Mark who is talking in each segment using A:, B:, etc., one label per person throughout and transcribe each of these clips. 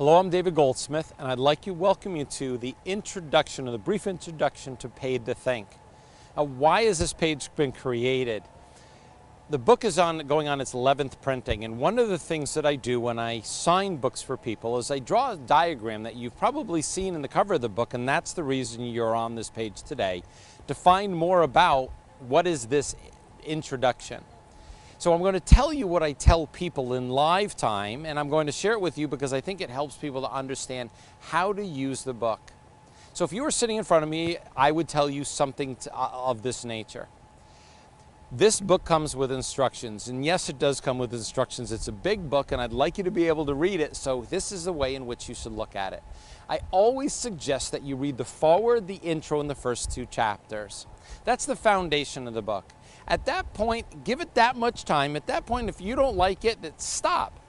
A: Hello, I'm David Goldsmith, and I'd like to welcome you to the introduction, or the brief introduction to Paid to Think. Now, why has this page been created? The book is going on its 11th printing, and one of the things that I do when I sign books for people is I draw a diagram that you've probably seen in the cover of the book, and that's the reason you're on this page today, to find more about what is this introduction. So I'm going to tell you what I tell people in live time, and I'm going to share it with you because I think it helps people to understand how to use the book. So if you were sitting in front of me, I would tell you something of this nature. This book comes with instructions, and yes, it does come with instructions. It's a big book, and I'd like you to be able to read it, so this is the way in which you should look at it. I always suggest that you read the foreword, the intro, and the first two chapters. That's the foundation of the book. At that point, give it that much time. At that point, if you don't like it, stop.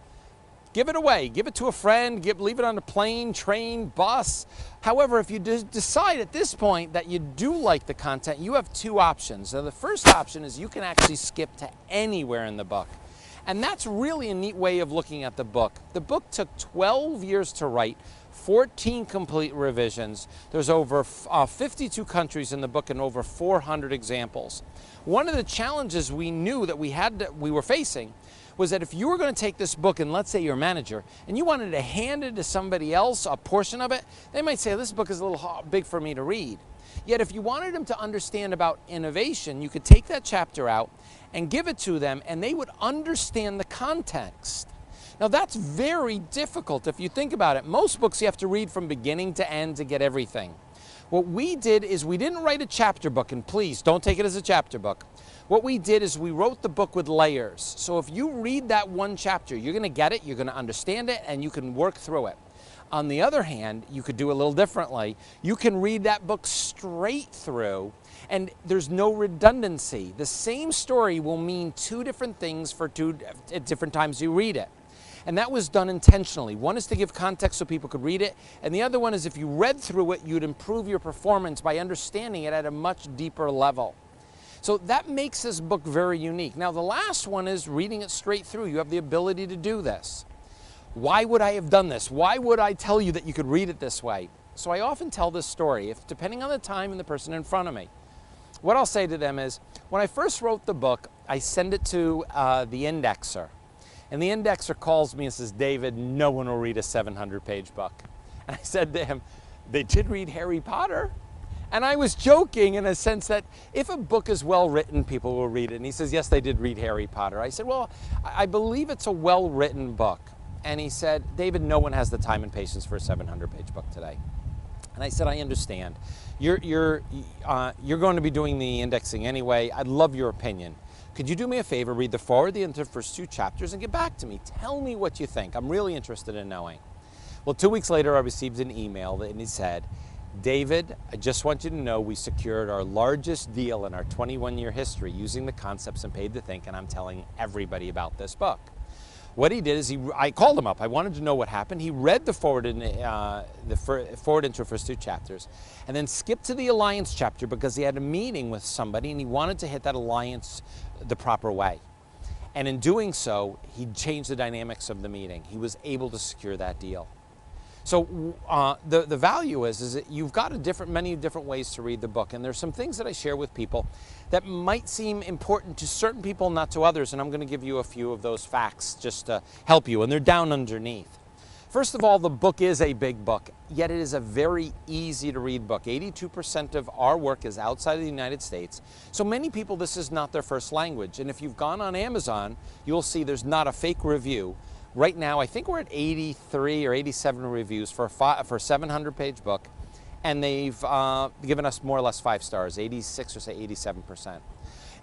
A: Give it away. Give it to a friend. Leave it on a plane, train, bus. However, if you decide at this point that you do like the content, you have two options. Now, the first option is you can actually skip to anywhere in the book. And that's really a neat way of looking at the book. The book took 12 years to write, 14 complete revisions. There's over 52 countries in the book and over 400 examples. One of the challenges we knew that we were facing was that if you were going to take this book and let's say you're a manager and you wanted to hand it to somebody else, a portion of it, they might say this book is a little big for me to read. Yet if you wanted them to understand about innovation, you could take that chapter out and give it to them and they would understand the context. Now that's very difficult if you think about it. Most books you have to read from beginning to end to get everything. What we did is we didn't write a chapter book, and please don't take it as a chapter book. What we did is we wrote the book with layers. So if you read that one chapter, you're going to get it, you're going to understand it, and you can work through it. On the other hand, you could do a little differently. You can read that book straight through, and there's no redundancy. The same story will mean two different things for two different times you read it. And that was done intentionally. One is to give context so people could read it, and the other one is if you read through it, you'd improve your performance by understanding it at a much deeper level. So that makes this book very unique. Now the last one is reading it straight through. You have the ability to do this. Why would I have done this? Why would I tell you that you could read it this way? So I often tell this story, depending on the time and the person in front of me. What I'll say to them is, when I first wrote the book, I send it to the indexer. And the indexer calls me and says, David, no one will read a 700-page book. And I said to him, they did read Harry Potter. And I was joking in a sense that if a book is well written, people will read it. And he says, yes, they did read Harry Potter. I said, well, I believe it's a well-written book. And he said, David, no one has the time and patience for a 700-page book today. And I said, I understand. You're going to be doing the indexing anyway. I'd love your opinion. Could you do me a favor, read the foreword, the first two chapters, and get back to me? Tell me what you think. I'm really interested in knowing. Well, 2 weeks later, I received an email, and he said, David, I just want you to know we secured our largest deal in our 21-year history using the concepts in Paid to Think, and I'm telling everybody about this book. What he did is I called him up. I wanted to know what happened. He read the foreword intro first two chapters and then skipped to the alliance chapter because he had a meeting with somebody and he wanted to hit that alliance the proper way. And in doing so, he changed the dynamics of the meeting. He was able to secure that deal. So the value is that you've got many different ways to read the book, and there's some things that I share with people that might seem important to certain people, not to others, and I'm going to give you a few of those facts just to help you, and they're down underneath. First of all, the book is a big book, yet it is a very easy to read book. 82% of our work is outside of the United States, so many people this is not their first language, and if you've gone on Amazon, you'll see there's not a fake review. Right now, I think we're at 83 or 87 reviews for a 700-page book, and they've given us more or less 5 stars, 86 or say 87%.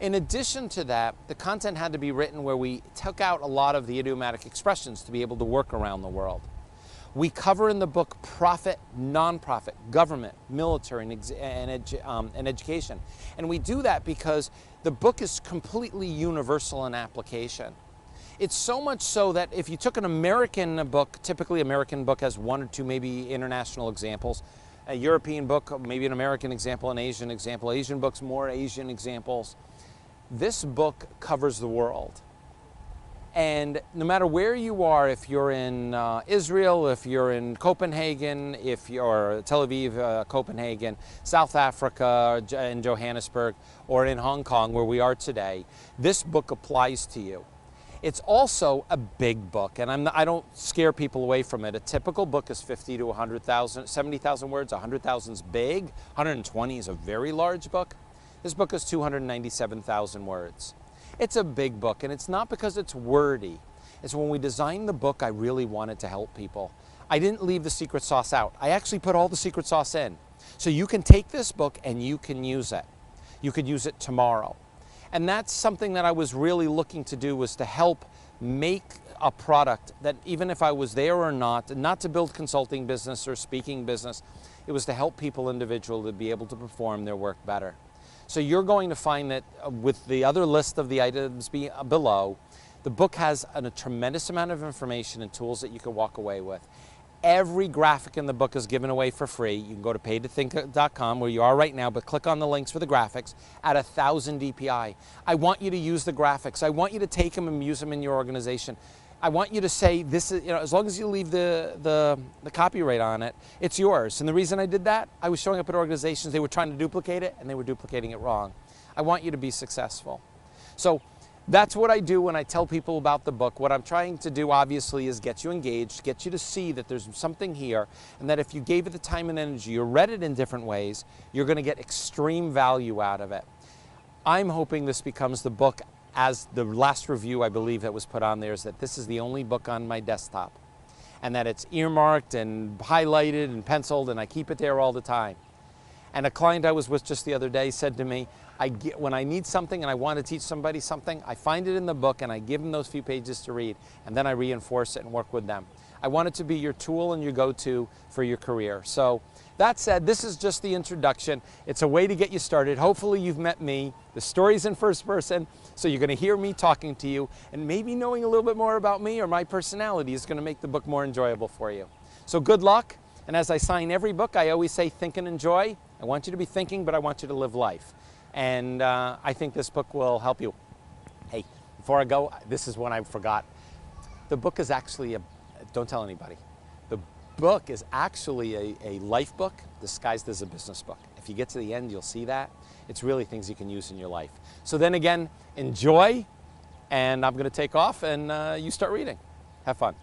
A: In addition to that, the content had to be written where we took out a lot of the idiomatic expressions to be able to work around the world. We cover in the book profit, nonprofit, government, military, and education. And we do that because the book is completely universal in application. It's so much so that if you took an American book, typically American book has 1 or 2 maybe international examples, a European book, maybe an American example, an Asian example, Asian books, more Asian examples. This book covers the world. And no matter where you are, if you're in Israel, if you're in Copenhagen, if you're Tel Aviv, Copenhagen, South Africa, in Johannesburg, or in Hong Kong, where we are today, this book applies to you. It's also a big book, and I don't scare people away from it. A typical book is 50 to 100,000, 70,000 words. 100,000 is big. 120 is a very large book. This book is 297,000 words. It's a big book, and it's not because it's wordy. It's when we designed the book, I really wanted to help people. I didn't leave the secret sauce out. I actually put all the secret sauce in. So you can take this book and you can use it. You could use it tomorrow. And that's something that I was really looking to do, was to help make a product that, even if I was there or not to build consulting business or speaking business, it was to help people individually to be able to perform their work better. So you're going to find that with the other list of the items below, the book has a tremendous amount of information and tools that you can walk away with. Every graphic in the book is given away for free. You can go to paidtothink.com, where you are right now, but click on the links for the graphics at 1,000 DPI. I want you to use the graphics. I want you to take them and use them in your organization. I want you to say, this is, as long as you leave the copyright on it, it's yours. And the reason I did that, I was showing up at organizations, they were trying to duplicate it, and they were duplicating it wrong. I want you to be successful. So that's what I do when I tell people about the book. What I'm trying to do, obviously, is get you engaged, get you to see that there's something here, and that if you gave it the time and energy, you read it in different ways, you're going to get extreme value out of it. I'm hoping this becomes the book. As the last review, I believe, that was put on there, is that this is the only book on my desktop, and that it's earmarked and highlighted and penciled, and I keep it there all the time. And a client I was with just the other day said to me, when I need something and I want to teach somebody something, I find it in the book and I give them those few pages to read, and then I reinforce it and work with them. I want it to be your tool and your go-to for your career. So that said, this is just the introduction. It's a way to get you started. Hopefully you've met me. The story's in first person, so you're going to hear me talking to you, and maybe knowing a little bit more about me or my personality is going to make the book more enjoyable for you. So good luck, and as I sign every book, I always say think and enjoy. I want you to be thinking, but I want you to live life. And I think this book will help you. Hey, before I go, this is one I forgot. The book is actually don't tell anybody. The book is actually a life book disguised as a business book. If you get to the end, you'll see that. It's really things you can use in your life. So then again, enjoy, and I'm going to take off, and you start reading. Have fun.